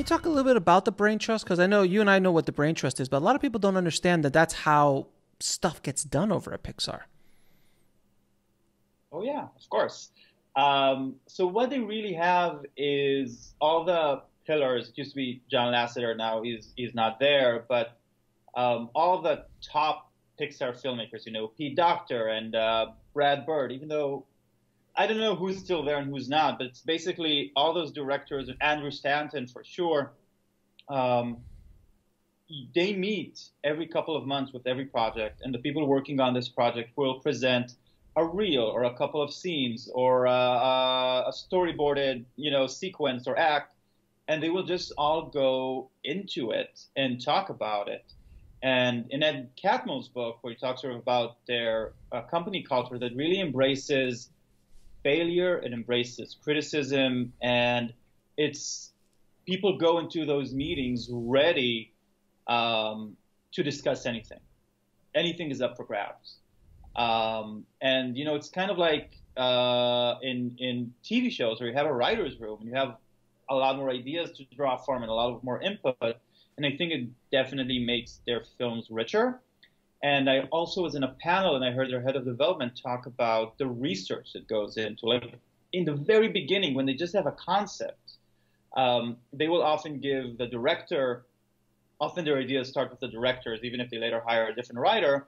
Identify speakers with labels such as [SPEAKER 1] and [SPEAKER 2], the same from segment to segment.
[SPEAKER 1] talk a little bit about the brain trust? Because I know you and I know what the brain trust is, but a lot of people don't understand that that's how stuff gets done over at Pixar.
[SPEAKER 2] Oh yeah, of course. So what they really have is all the pillars. It used to be John Lasseter. Now he's not there, but all the top Pixar filmmakers, Pete Docter and Brad Bird. Even though I don't know who's still there and who's not, but it's basically all those directors and Andrew Stanton for sure. Um, they meet every couple of months with every project, and the people working on this project will present a reel or a couple of scenes or a storyboarded, sequence or act, and they will just all go into it and talk about it. And in Ed Catmull's book, where he talks sort of about their company culture that really embraces failure, it embraces criticism, and it's people go into those meetings ready to discuss anything. Anything is up for grabs. And it's kind of like in TV shows where you have a writer's room and you have a lot more ideas to draw from and a lot of more input. And I think it definitely makes their films richer. And I also was in a panel and I heard their head of development talk about the research that goes into, like, in the very beginning when they just have a concept, they will often give the director, often their ideas start with the directors, even if they later hire a different writer,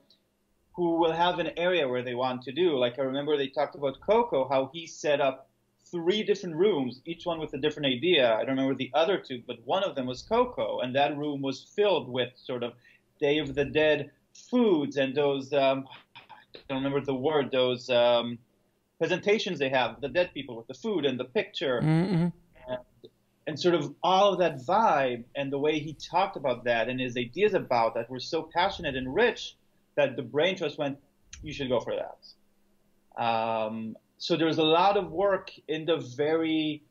[SPEAKER 2] who will have an area where they want to do. Like I remember they talked about Coco, how he set up 3 different rooms, each one with a different idea. I don't remember the other 2, but one of them was Coco, and that room was filled with sort of Day of the Dead foods and those, I don't remember the word, those presentations they have, the dead people with the food and the picture.
[SPEAKER 1] Mm-hmm.
[SPEAKER 2] And sort of all of that vibe and the way he talked about that and his ideas about that were so passionate and rich that the brain trust went, you should go for that. So there's a lot of work in the very,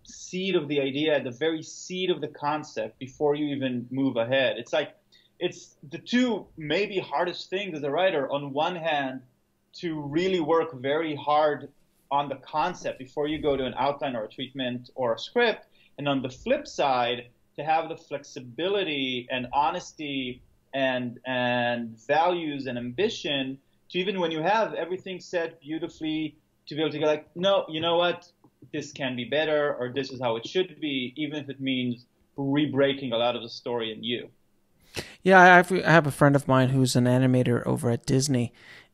[SPEAKER 2] seed of the idea, the very seed of the concept before you even move ahead. It's like, it's the 2 maybe hardest things as a writer. On one hand, to really work very hard on the concept before you go to an outline or a treatment or a script. And on the flip side, to have the flexibility and honesty and values and ambition to, even when you have everything said beautifully, to be able to go like, no, you know what, this can be better, or this is how it should be, even if it means re-breaking a lot of the story in you.
[SPEAKER 1] Yeah, I have a friend of mine who's an animator over at Disney,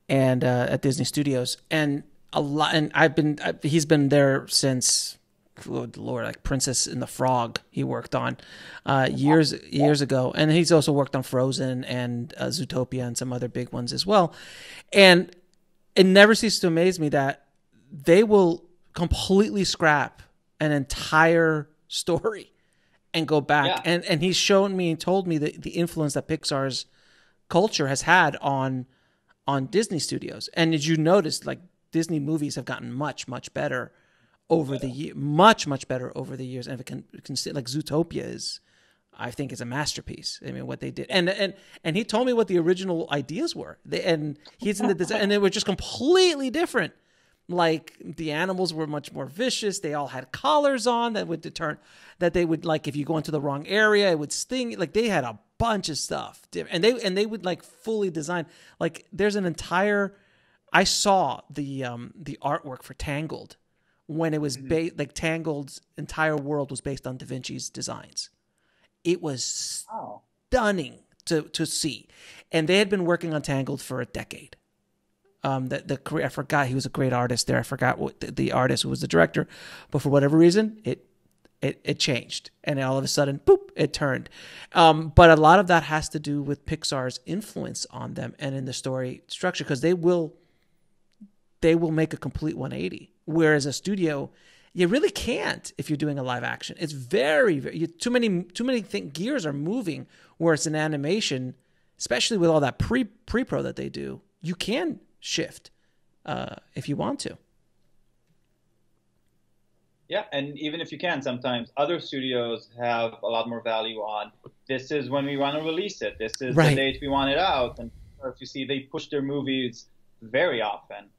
[SPEAKER 1] and at Disney Studios, and a lot. And he's been there since, good Lord, like Princess and the Frog. He worked on years ago, and he's also worked on Frozen and Zootopia and some other big ones as well. And it never ceases to amaze me that they will completely scrap an entire story and go back.
[SPEAKER 2] Yeah.
[SPEAKER 1] And he's shown me and told me the influence that Pixar's culture has had on Disney Studios. And as you noticed, like, Disney movies have gotten much, much better over the year, much, much better over the years. And if it can see, like, Zootopia is, I think, is a masterpiece. I mean, what they did, and he told me what the original ideas were. And he's in the design, and they were just completely different. Like, the animals were much more vicious. They all had collars on that would deter, that they would, like, if you go into the wrong area, it would sting. Like, they had a bunch of stuff, and they would, like, fully design. Like, there's an entire. I saw the artwork for Tangled when it was like Tangled's entire world was based on Da Vinci's designs. It was stunning to see, and they had been working on Tangled for a decade. I forgot, he was a great artist there. I forgot what the artist who was the director, but for whatever reason, it changed, and all of a sudden, boop, it turned. But a lot of that has to do with Pixar's influence on them and in the story structure, because they will make a complete 180. Whereas a studio, you really can't if you're doing a live action. It's very, very too many gears are moving. Where it's an animation, especially with all that pre-pro that they do, you can shift if you want to.
[SPEAKER 2] Yeah, and even if you can, sometimes other studios have a lot more value on, this is when we want to release it. This is the date we want it out. And if you see, they push their movies very often.